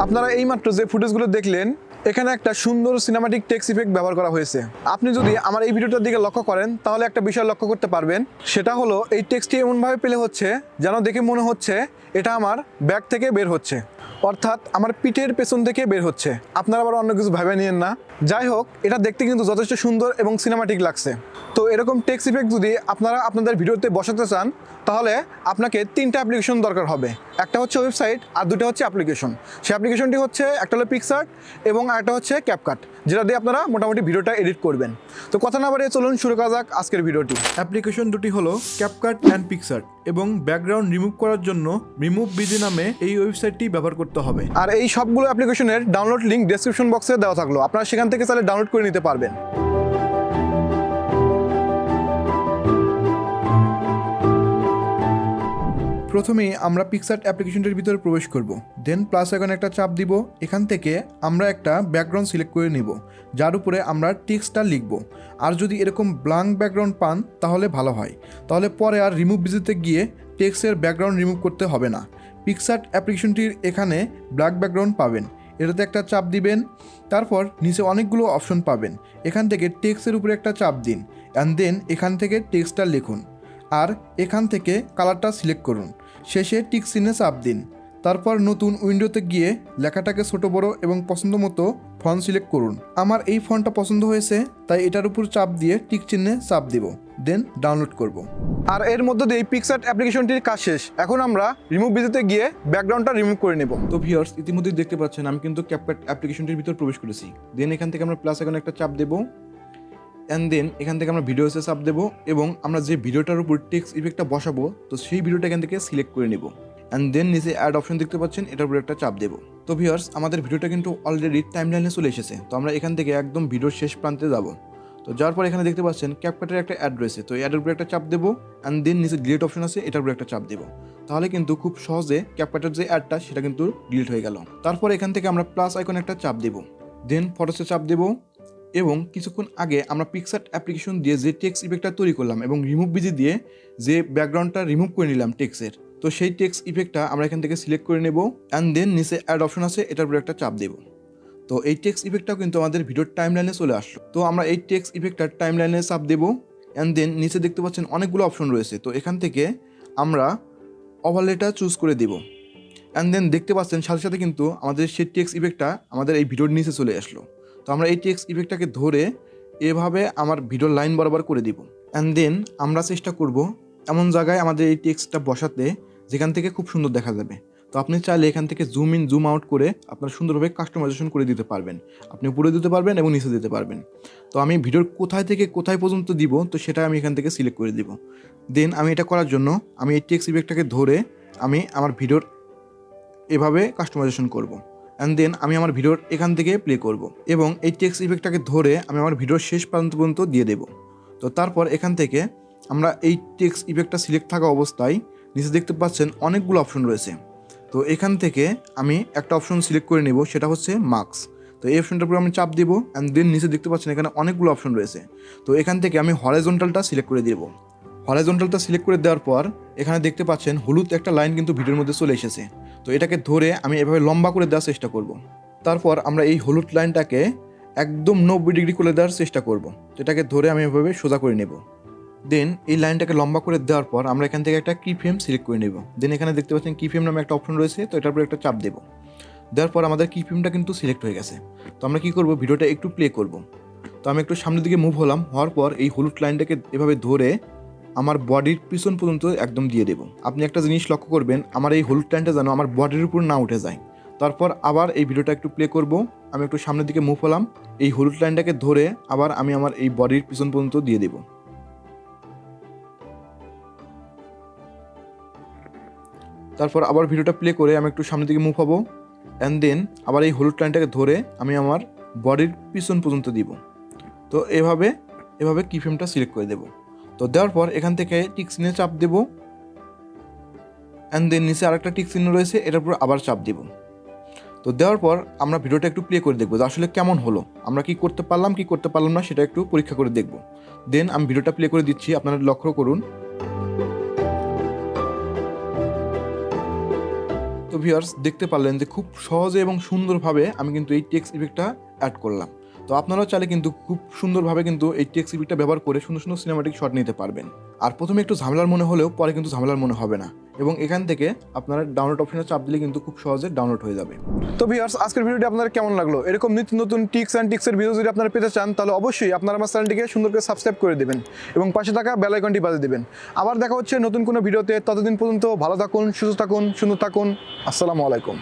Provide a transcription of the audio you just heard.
আপনারা এইমাত্র যে ফুটেজগুলো দেখলেন এখানে একটা সুন্দর সিনেমাটিক টেক্সট ইফেক্ট ব্যবহার করা হয়েছে। আপনি যদি আমার এই ভিডিওটার দিকে লক্ষ্য করেন তাহলে একটা বিষয় লক্ষ্য করতে পারবেন, সেটা হলো এই টেক্সটটি এমনভাবে প্লে হচ্ছে যেন দেখে মনে হচ্ছে এটা আমার ব্যাক থেকে বের হচ্ছে, অর্থাৎ আমার পিঠের পেছন থেকে বের হচ্ছে। আপনারা আবার অন্য কিছু ভাবে নিয়েন না। যাই হোক, এটা দেখতে কিন্তু যথেষ্ট সুন্দর এবং সিনেমাটিক লাগছে। তো এরকম টেক্সট ইফেক্ট যদি আপনারা আপনাদের ভিডিওতে বসাতে চান তাহলে আপনাকে 3টা অ্যাপ্লিকেশন দরকার হবে। একটা হচ্ছে ওয়েবসাইট আর 2টা হচ্ছে অ্যাপ্লিকেশন। সেই অ্যাপ্লিকেশনটি হচ্ছে একটা হলো পিক্সার্ট এবং একটা হচ্ছে ক্যাপকাট, যেটা দিয়ে আপনারা মোটামুটি ভিডিওটা এডিট করবেন। তো কথা না বাড়িয়ে চলুন শুরু করা যাক আজকের ভিডিওটি। অ্যাপ্লিকেশন দুটি হলো ক্যাপকাট অ্যান্ড পিক্সার্ট এবং ব্যাকগ্রাউন্ড রিমুভ করার জন্য রিমুভ বিজি নামে এই ওয়েবসাইটটি ব্যবহার করতে হবে। আর এই সবগুলো অ্যাপ্লিকেশনের ডাউনলোড লিঙ্ক ডেসক্রিপশন বক্সে দেওয়া থাকলো, আপনারা সেখান থেকে চাইলে ডাউনলোড করে নিতে পারবেন। প্রথমেই আমরা পিক্সার্ট অ্যাপ্লিকেশনটির ভিতরে প্রবেশ করব, দেন প্লাস আইকনে একটা চাপ দিব। এখান থেকে আমরা একটা ব্যাকগ্রাউন্ড সিলেক্ট করে নিব যার উপরে আমরা টেক্সটটা লিখব। আর যদি এরকম ব্ল্যাঙ্ক ব্যাকগ্রাউন্ড পান তাহলে ভালো হয়, তাহলে পরে আর রিমুভ বিজিতে গিয়ে টেক্সটের ব্যাকগ্রাউন্ড রিমুভ করতে হবে না। পিক্সার্ট অ্যাপ্লিকেশনটির এখানে ব্ল্যাক ব্যাকগ্রাউন্ড পাবেন, এটাতে একটা চাপ দিবেন। তারপর নিচে অনেকগুলো অপশন পাবেন, এখান থেকে টেক্সটের উপরে একটা চাপ দিন অ্যান্ড দেন এখান থেকে টেক্সটটা লিখুন আর এখান থেকে কালারটা সিলেক্ট করুন। শেষে টিক চিহ্নে চাপ দিন। তারপর নতুন উইন্ডোতে গিয়ে লেখাটাকে ছোট বড় এবং পছন্দ মতো ফন্ট সিলেক্ট করুন। আমার এই ফন্টটা পছন্দ হয়েছে তাই এটার উপর চাপ দিয়ে টিক চিহ্নে চাপ দিব, দেন ডাউনলোড করব। আর এর মধ্যে দিয়ে পিক্সার্ট অ্যাপ্লিকেশনটির কাজ শেষ। এখন আমরা রিমুভ বিজিতে গিয়ে ব্যাকগ্রাউন্ডটা রিমুভ করে নেব। তো ভিউয়ার্স, ইতিমধ্যেই দেখতে পাচ্ছেন আমি কিন্তু ক্যাপকাট অ্যাপ্লিকেশনটির ভিতর প্রবেশ করেছি। দেন এখান থেকে আমরা প্লাস আইকনে একটা চাপ দেব অ্যান্ড দেন এখান থেকে আমরা ভিডিওসে চাপ দেবো এবং আমরা যে ভিডিওটার উপর টেক্সট ইফেক্টটা বসাবো তো সেই ভিডিওটা এখান থেকে সিলেক্ট করে নেব অ্যান্ড দেন নিচে অ্যাড অপশন দেখতে পাচ্ছেন, এটার উপর একটা চাপ দেবো। তো ভিউয়ার্স, আমাদের ভিডিওটা কিন্তু অলরেডি টাইমলাইনে চলে এসেছে। তো আমরা এখান থেকে একদম ভিডিওর শেষ প্রান্তে যাব। তো যাওয়ার পর এখানে দেখতে পাচ্ছেন ক্যাপকাটের একটা অ্যাড রয়েছে, তো অ্যাডের উপর একটা চাপ দেবো অ্যান্ড দেন নিচে ডিলিট অপশন আছে, এটার উপর একটা চাপ দেবো। তাহলে কিন্তু খুব সহজে ক্যাপকাটের যে অ্যাডটা সেটা কিন্তু ডিলিট হয়ে গেল। তারপর এখান থেকে আমরা প্লাস আইকনে একটা চাপ দেবো, দেন ফটোসে চাপ দেবো এবং কিছুক্ষণ আগে আমরা পিক্সার্ট অ্যাপ্লিকেশন দিয়ে যে টেক্সট ইফেক্টটা তৈরি করলাম এবং রিমুভ বিজি দিয়ে যে ব্যাকগ্রাউন্ডটা রিমুভ করে নিলাম টেক্সটের, তো সেই টেক্সট ইফেক্টটা আমরা এখান থেকে সিলেক্ট করে নেব অ্যান্ড দেন নিচে অ্যাড অপশন আছে, এটার উপরে একটা চাপ দেব। তো এই টেক্সট ইফেক্টটাও কিন্তু আমাদের ভিডিওর টাইমলাইনে চলে আসলো। তো আমরা এই টেক্সট ইফেক্টটার টাইমলাইনে চাপ দেব অ্যান্ড দেন নিচে দেখতে পাচ্ছেন অনেকগুলো অপশন রয়েছে, তো এখান থেকে আমরা ওভারলেটা চুজ করে দেব অ্যান্ড দেন দেখতে পাচ্ছেন সাথে সাথে কিন্তু আমাদের সেই টেক্সট ইফেক্টটা আমাদের এই ভিডিওর নিচে চলে আসলো। তো আমরা এই টেক্সট ইফেক্টটাকে ধরে এভাবে আমার ভিডিওর লাইন বরাবর করে দিব অ্যান্ড দেন আমরা চেষ্টা করব এমন জায়গায় আমাদের এই টেক্সটটা বসাতে যেখান থেকে খুব সুন্দর দেখা যাবে। তো আপনি চাইলে এখান থেকে জুম ইন জুম আউট করে আপনার সুন্দরভাবে কাস্টমাইজেশন করে দিতে পারবেন। আপনি উপরে দিতে পারবেন এবং নিচে দিতে পারবেন। তো আমি ভিডিওর কোথায় থেকে কোথায় পর্যন্ত দিব তো সেটা আমি এখান থেকে সিলেক্ট করে দিব। দেন আমি এটা করার জন্য আমি এই টেক্সট ইফেক্টটাকে ধরে আমি আমার ভিডিওর এভাবে কাস্টমাইজেশন করব অ্যান্ড দেন আমি আমার ভিডিওর এখান থেকে প্লে করব এবং এই টেক্সট ইফেক্টটাকে ধরে আমি আমার ভিডিওর শেষ প্রান্ত পর্যন্ত দিয়ে দেব। তো তারপর এখান থেকে আমরা এই টেক্সট ইফেক্টটা সিলেক্ট থাকা অবস্থায় নিচে দেখতে পাচ্ছেন অনেকগুলো অপশন রয়েছে। তো এখান থেকে আমি একটা অপশন সিলেক্ট করে নেব, সেটা হচ্ছে মার্কস। তো এই অপশনটার উপর আমি চাপ দেব অ্যান্ড দেন নিচে দেখতে পাচ্ছেন এখানে অনেকগুলো অপশন রয়েছে। তো এখান থেকে আমি হরাইজন্টালটা সিলেক্ট করে দেব। হরাইজন্টালটা সিলেক্ট করে দেওয়ার পর এখানে দেখতে পাচ্ছেন হলুদ একটা লাইন কিন্তু ভিডিওর মধ্যে চলে এসেছে। তো এটাকে ধরে আমি এভাবে লম্বা করে দেওয়ার চেষ্টা করব। তারপর আমরা এই হলুদ লাইনটাকে একদম 90 ডিগ্রি করে দেওয়ার চেষ্টা করব। তো এটাকে ধরে আমি এভাবে সোজা করে নেব। দেন এই লাইনটাকে লম্বা করে দেওয়ার পর আমরা এখান থেকে একটা কি ফ্রেম সিলেক্ট করে নেব। দেন এখানে দেখতে পাচ্ছেন কি ফ্রেম নামে একটা অপশন রয়েছে, তো এটার উপর একটা চাপ দেব। দেওয়ার পর আমাদের কি ফ্রেমটা কিন্তু সিলেক্ট হয়ে গেছে। তো আমরা কি করব, ভিডিওটা একটু প্লে করব। তো আমি একটু সামনের দিকে মুভ হলাম, হওয়ার পর এই হলুদ লাইনটাকে এভাবে ধরে আমার বডির পিছন পর্যন্ত একদম দিয়ে দেব। আপনি একটা জিনিস লক্ষ্য করবেন, আমার এই হলুদ লাইনটা যেন আমার বডির উপর না উঠে যায়। তারপর আবার এই ভিডিওটা একটু প্লে করব, আমি একটু সামনের দিকে মুভ হলাম, এই হলুদ লাইনটাকে ধরে আবার আমি আমার এই বডির পিছন পর্যন্ত দিয়ে দেব। তারপর আবার ভিডিওটা প্লে করে আমি একটু সামনের দিকে মুভ হবো অ্যান্ড দেন আবার এই হলুদ লাইনটাকে ধরে আমি আমার বডির পিছন পর্যন্ত দিব। তো এভাবে কি ফ্রেমটা সিলেক্ট করে দেব। তো দেওয়ার পর এখান থেকে টিক চিহ্নে চাপ দেব অ্যান্ড দেন নিচে আরেকটা টিক চিহ্ন রয়েছে, এটার উপর আবার চাপ দেব। তো দেওয়ার পর আমরা ভিডিওটা একটু প্লে করে দেখবো যে আসলে কেমন হলো, আমরা কি করতে পারলাম না সেটা একটু পরীক্ষা করে দেখব। দেন আমি ভিডিওটা প্লে করে দিচ্ছি, আপনারা লক্ষ্য করুন। তো তো ভিউয়ার্স দেখতে পারলেন যে খুব সহজে এবং সুন্দরভাবে আমি কিন্তু এই টেক্সট ইফেক্টটা অ্যাড করলাম। তো আপনারাও চাইলে কিন্তু খুব সুন্দরভাবে কিন্তু এই টেক্সট ইফেক্টটা ব্যবহার করে সুন্দর সুন্দর সিনেমাটিক শট নিতে পারবেন। আর প্রথমে একটু ঝামেলার মনে হলেও পরে কিন্তু ঝামেলার মনে হবে না, এবং এখান থেকে আপনারা ডাউনলোড অপশনে চাপ দিলে কিন্তু খুব সহজে ডাউনলোড হয়ে যাবে। তো ভিউয়ার্স আজকের ভিডিওটি আপনাদের কেমন লাগলো? এরকম নিত্য নতুন টিক্স অ্যান্ড টিক্সের ভিডিও যদি আপনারা পেতে চান তাহলে অবশ্যই আপনারা আমার চ্যানেলটিকে সুন্দর করে সাবস্ক্রাইব করে দেবেন এবং পাশে থাকা বেল আইকনটি বাজিয়ে দেবেন। আবার দেখা হচ্ছে নতুন কোনো ভিডিওতে। ততদিন পর্যন্ত ভালো থাকুন, সুস্থ থাকুন, সুন্দর থাকুন। আসসালামু আলাইকুম।